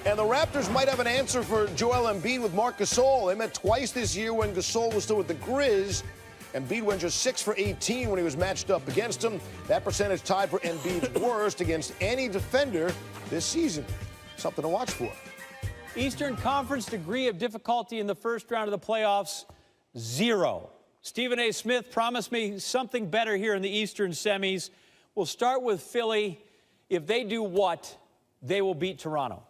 And the Raptors might have an answer for Joel Embiid with Marc Gasol. They met twice this year when Gasol was still with the Grizz. Embiid went just 6 for 18 when he was matched up against him. That percentage tied for Embiid's worst against any defender this season. Something to watch for. Eastern Conference degree of difficulty in the first round of the playoffs, 0. Stephen A. Smith promised me something better here in the Eastern semis. We'll start with Philly. If they do what, they will beat Toronto.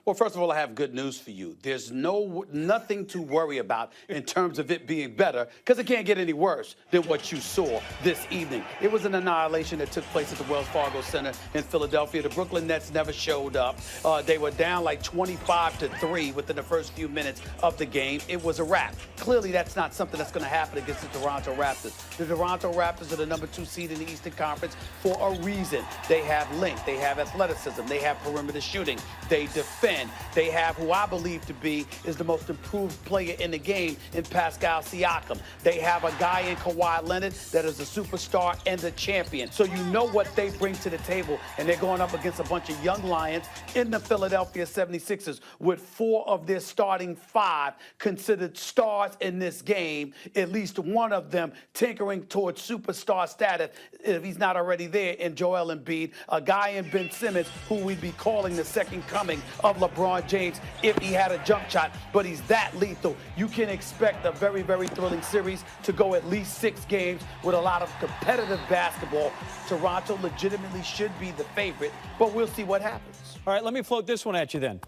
Well, first of all, I have good news for you. There's nothing to worry about in terms of it being better, because it can't get any worse than what you saw this evening. It was an annihilation that took place at the Wells Fargo Center in Philadelphia. The Brooklyn Nets never showed up. They were down like 25-3 within the first few minutes of the game. It was a wrap. Clearly, that's not something that's going to happen against the Toronto Raptors. The Toronto Raptors are the number 2 seed in the Eastern Conference for a reason. They have length. They have athleticism. They have perimeter shooting. They defend. They have who I believe to be is the most improved player in the game in Pascal Siakam. They have a guy in Kawhi Leonard that is a superstar and the champion. So you know what they bring to the table, and they're going up against a bunch of young Lions in the Philadelphia 76ers with 4 of their starting 5 considered stars in this game, at least one of them tinkering towards superstar status if he's not already there in Joel Embiid, a guy in Ben Simmons who we'd be calling the second coming of LeBron James if he had a jump shot, but he's that lethal. You can expect a very, very thrilling series to go at least 6 games with a lot of competitive basketball. Toronto legitimately should be the favorite, but we'll see what happens. All right, let me float this one at you then.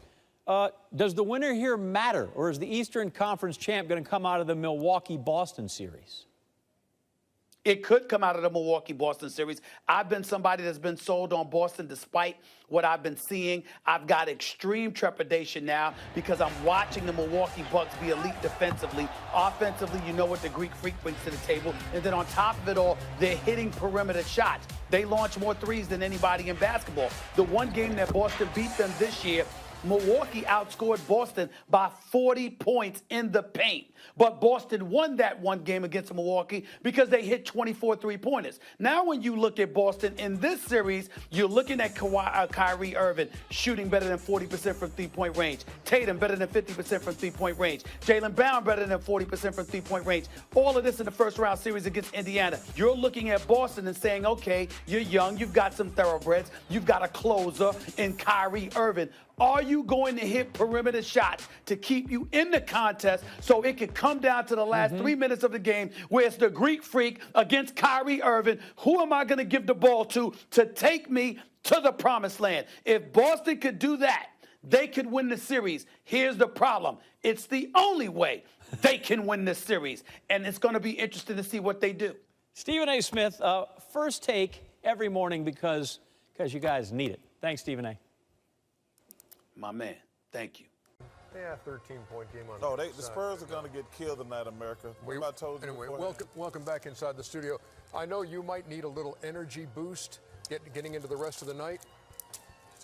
Does the winner here matter, or is the Eastern Conference champ going to come out of the Milwaukee-Boston series? It could come out of the Milwaukee-Boston series. I've been somebody that's been sold on Boston despite what I've been seeing. I've got extreme trepidation now because I'm watching the Milwaukee Bucks be elite defensively. Offensively, you know what the Greek Freak brings to the table. And then on top of it all, they're hitting perimeter shots. They launch more threes than anybody in basketball. The one game that Boston beat them this year, Milwaukee outscored Boston by 40 points in the paint. But Boston won that one game against Milwaukee because they hit 24 three-pointers. Now when you look at Boston in this series, you're looking at Kyrie Irving shooting better than 40% from three-point range. Tatum better than 50% from three-point range. Jaylen Brown better than 40% from three-point range. All of this in the first-round series against Indiana. You're looking at Boston and saying, okay, you're young, you've got some thoroughbreds, you've got a closer in Kyrie Irving. Are you going to hit perimeter shots to keep you in the contest so it could come down to the last 3 minutes of the game where it's the Greek Freak against Kyrie Irving? Who am I going to give the ball to take me to the promised land? If Boston could do that, they could win the series. Here's the problem. It's the only way they can win this series, and it's going to be interesting to see what they do. Stephen A. Smith, first take every morning because you guys need it. Thanks, Stephen A. My man, thank you. Yeah, 13-point game on the Spurs are going to get killed tonight, America. I told you anyway, welcome back inside the studio. I know you might need a little energy boost getting into the rest of the night.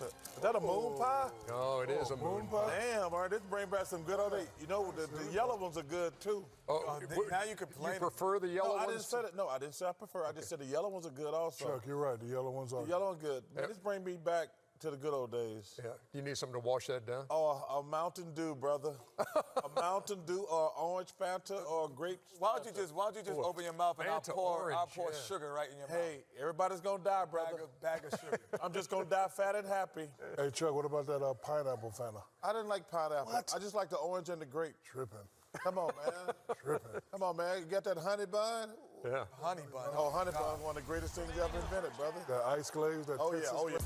Is that a moon pie? No, it is a moon pie. Damn, all right, this brings back some good old days. You know, the yellow ones are good, too. Now you complain. You prefer the yellow ones? I didn't say that. No, I didn't say I prefer. I just said the yellow ones are good also. Chuck, you're right. The yellow ones are. The yellow ones are good. But this brings me back to the good old days. Yeah. You need something to wash that down? Oh, a Mountain Dew, brother. A Mountain Dew or orange Fanta or grape. Why don't you just open your mouth and I'll pour sugar right in your mouth. Hey, everybody's gonna die, brother. Bag of sugar. I'm just gonna die fat and happy. Hey, Chuck, what about that pineapple Fanta? I didn't like pineapple. What? I just like the orange and the grape. Tripping. Come on, man. Tripping. Come on, man. You got that honey bun? Yeah. Honey bun. Oh, honey bun is one of the greatest things ever invented, brother. That ice glaze, that Texas glaze.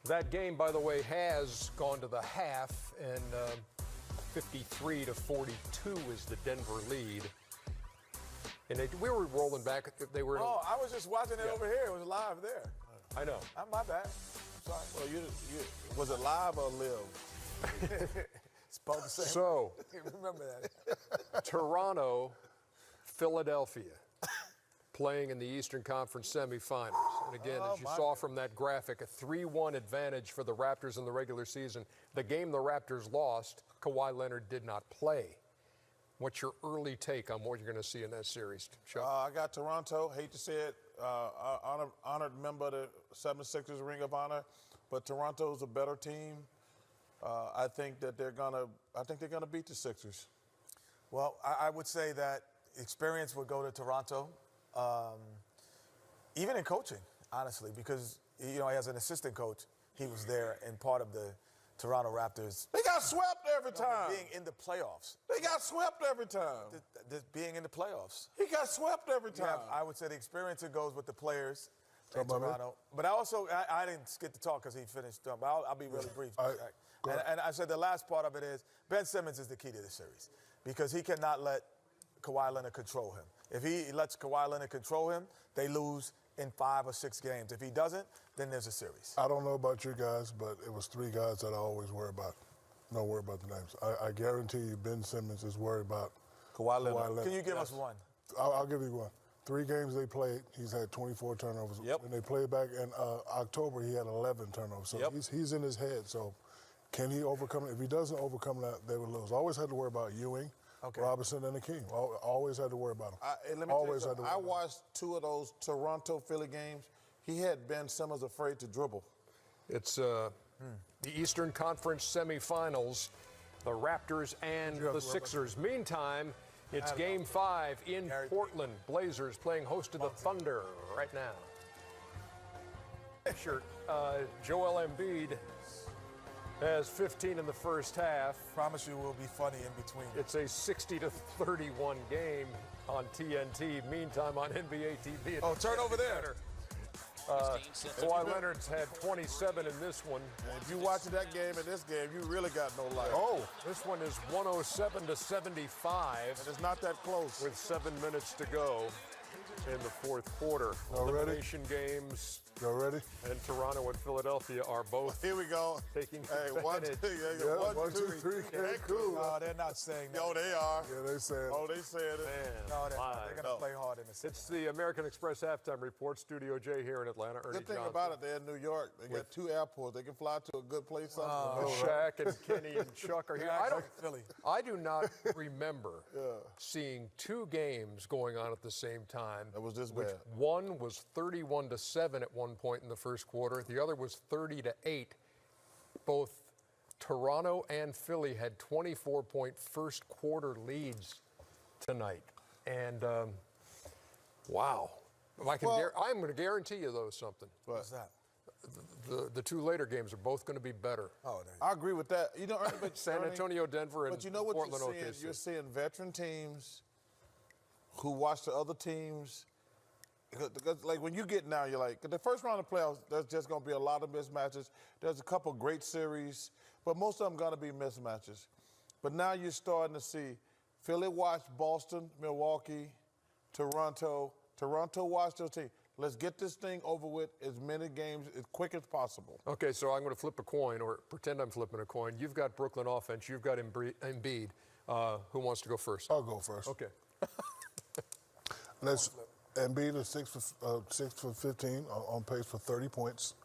That game, by the way, has gone to the half, and 53-42 is the Denver lead. And we were rolling back. They were. Oh, I was just watching it over here. It was live there. I know. My bad. Sorry. Well, was it live or live? It's both the same. So, remember that. Toronto, Philadelphia, playing in the Eastern Conference semifinals. And again, as you saw from that graphic, a 3-1 advantage for the Raptors in the regular season. The game the Raptors lost, Kawhi Leonard did not play. What's your early take on what you're going to see in that series, Chuck? I got Toronto. Hate to say it. Honored member of the 76ers Ring of Honor. but Toronto's a better team. I think that they're gonna beat the Sixers. Well, I would say that experience would go to Toronto, even in coaching, honestly, because he as an assistant coach, he was there and part of the Toronto Raptors. They got swept every time. Being in the playoffs. They got swept every time. Being in the playoffs. He got swept every time. I would say the experience that goes with the players in Talk about me? Toronto. But I didn't get to talk because he finished. But I'll be really brief. And I said the last part of it is Ben Simmons is the key to the series because he cannot let Kawhi Leonard control him. If he lets Kawhi Leonard control him, they lose in 5 or 6 games. If he doesn't, then there's a series. I don't know about you guys, but it was 3 guys that I always worry about. Don't worry about the names. I guarantee you Ben Simmons is worried about Kawhi Leonard. Can you give us one? I'll give you one. 3 games they played, he's had 24 turnovers. Yep. When they played back in October, he had 11 turnovers. So he's in his head. So can he overcome it? If he doesn't overcome that, they would lose. Always had to worry about Ewing, Robinson, and Akeem. Always had to worry about them. Let me tell you something. I watched 2 of those Toronto-Philly games. He had Ben Simmons afraid to dribble. It's the Eastern Conference semifinals, the Raptors and the Sixers. Meantime, it's Game 5 in Portland. Blazers playing host to the Thunder right now. Joel Embiid has 15 in the first half. Promise you will be funny in between. It's a 60-31 game on TNT. Meantime, on NBA TV. Oh, turn over there. Kawhi Leonard's had 27 in this one. And if you watch that game and this game, you really got no life. Oh, this one is 107-75. And it's not that close. With 7 minutes to go in the fourth quarter. Elimination games. Y'all ready? And Toronto and Philadelphia are both Here we go. taking Hey, one, two, One, two, three. That's cool. No, they're not saying that. Yo, they are. Yeah, they said. Oh, they said it. No, they're not. They're going to play hard in the series. It's the American Express halftime report. Studio J here in Atlanta. Ernie Good thing Johnson. about it, they're in New York. They got 2 airports. They can fly to a good place. Shaq and Kenny and Chuck are here. Philly. I do not remember seeing 2 games going on at the same time. That was this bad. One was 31-7 at one point in the first quarter. The other was 30-8. Both Toronto and Philly had 24-point first quarter leads tonight. And wow, I'm going to guarantee you though something. What's that? The 2 later games are both going to be better. Oh, I agree with that. You know, but San Antonio, Denver, and but you know what Portland, you're seeing? OKC. You're seeing veteran teams who watch the other teams. Because, like, when you get now, you're like, the first round of playoffs, there's just going to be a lot of mismatches. There's a couple great series, but most of them going to be mismatches. But now you're starting to see Philly watch Boston, Milwaukee, Toronto. Toronto watch those teams. Let's get this thing over with as many games as quick as possible. Okay, so I'm going to flip a coin, or pretend I'm flipping a coin. You've got Brooklyn offense. You've got Embiid. Who wants to go first? I'll go first. Okay. Embiid is 6 for 15, on pace for 30 points,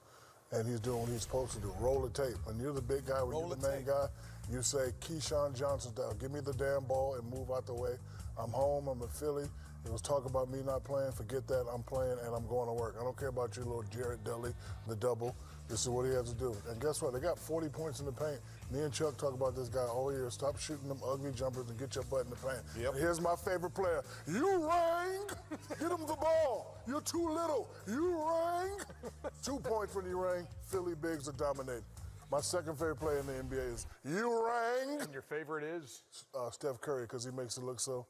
and he's doing what he's supposed to do. Roll the tape. When you're the big guy, when you're the main guy, you say, Keyshawn Johnson style, give me the damn ball and move out the way. I'm home, I'm in Philly. It was talk about me not playing. Forget that. I'm playing and I'm going to work. I don't care about your little Jared Dudley, the double. This is what he has to do. And guess what? They got 40 points in the paint. Me and Chuck talk about this guy all year. Stop shooting them ugly jumpers and get your butt in the paint. Yep. And here's my favorite player. You rang. Get him the ball. You're too little. You rang. 2 points when you rang. Philly bigs are dominating. My second favorite player in the NBA is you rang. And your favorite is? Steph Curry, because he makes it look so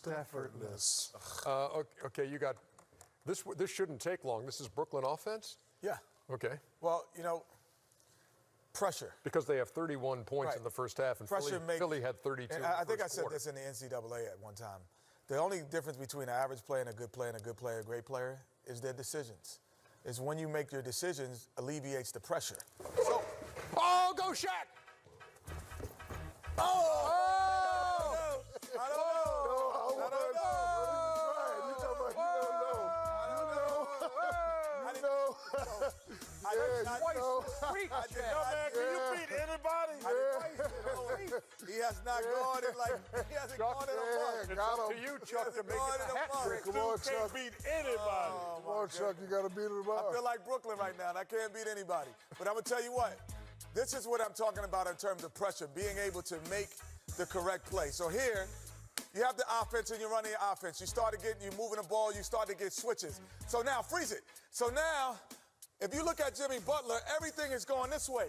effortless. Okay, you got this. This shouldn't take long. This is Brooklyn offense? Yeah. Okay. Well, pressure. Because they have 31 points in the first half, and Philly had 32. And I think I said this in the NCAA at one time. The only difference between an average player and a good player and a good player, a great player, is their decisions. Is when you make your decisions alleviates the pressure. So, go Shaq! Freak I did check. not, Man, can you beat anybody? He has not gone in he hasn't gone in a month. It's up to you, Chuck, to make it a hat trick. Come on, Chuck. Can't beat anybody. Come on, Chuck. You got to beat it I tomorrow. feel like Brooklyn right now, and I can't beat anybody. But I'm going to tell you what, this is what I'm talking about in terms of pressure, being able to make the correct play. So here, you have the offense and you're running your offense. You're moving the ball, you start to get switches. So now, freeze it. So now, if you look at Jimmy Butler, everything is going this way.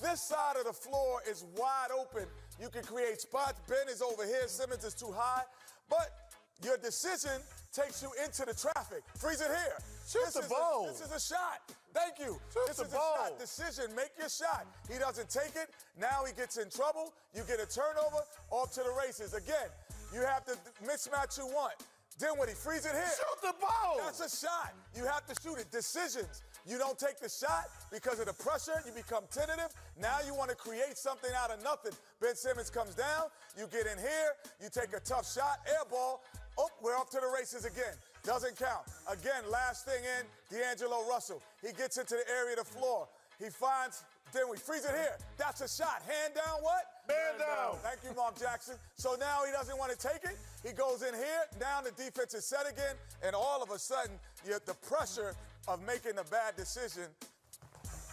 This side of the floor is wide open. You can create spots. Ben is over here. Simmons is too high. But your decision takes you into the traffic. Freeze it here. Shoot the ball. This is a shot. Thank you. Shoot the ball. A shot decision. Make your shot. He doesn't take it. Now he gets in trouble. You get a turnover. Off to the races. Again, you have the mismatch you want. Dinwiddie, freeze it here. Shoot the ball. That's a shot. You have to shoot it. Decisions. You don't take the shot because of the pressure. You become tentative. Now you want to create something out of nothing. Ben Simmons comes down. You get in here. You take a tough shot. Air ball. Oh, we're off to the races again. Doesn't count. Again, last thing in, D'Angelo Russell. He gets into the area of the floor. He finds Dinwiddie. Freeze it here. That's a shot. Hand down what? Man down. Thank you, Mark Jackson. So now he doesn't want to take it. He goes in here. Down the defense is set again. And all of a sudden, the pressure of making a bad decision.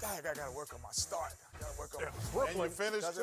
I got to work on my start. I got to work on my And you finished